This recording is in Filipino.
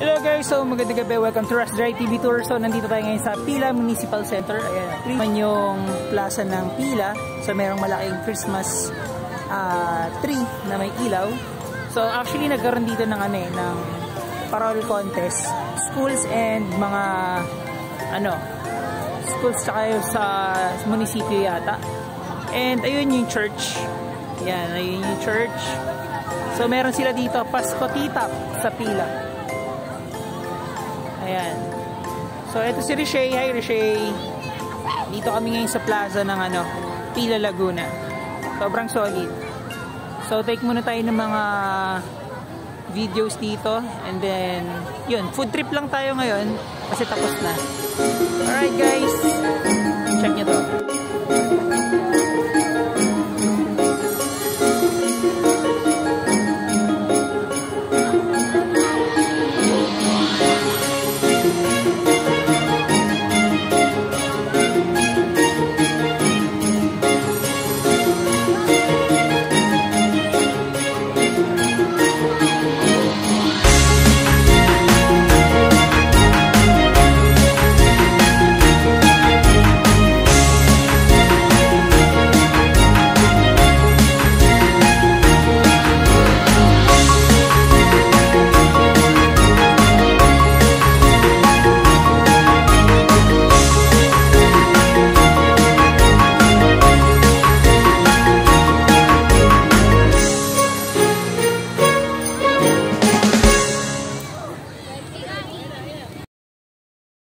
Hello guys, so magandang gabi, welcome to Rush Dry TV Tour. So nandito tayo ngayon sa Pila Municipal Center. Ayan, yung plaza ng Pila. So merong malaking Christmas tree na may ilaw. So actually nagkaroon dito ng ng parol contest. Schools and mga schools tsaka sa munisipyo yata. And ayun yung church. Ayan, ayun yung church. So meron sila dito, Pasko Titap sa Pila. Ayan. So, ito si Rishi. Hi, Rishi. Dito kami ngayon sa plaza ng Pila, Laguna. Sobrang solid. So, take muna tayo ng mga videos dito. And then, yun. Food trip lang tayo ngayon kasi tapos na. Alright, guys. Check nyo to.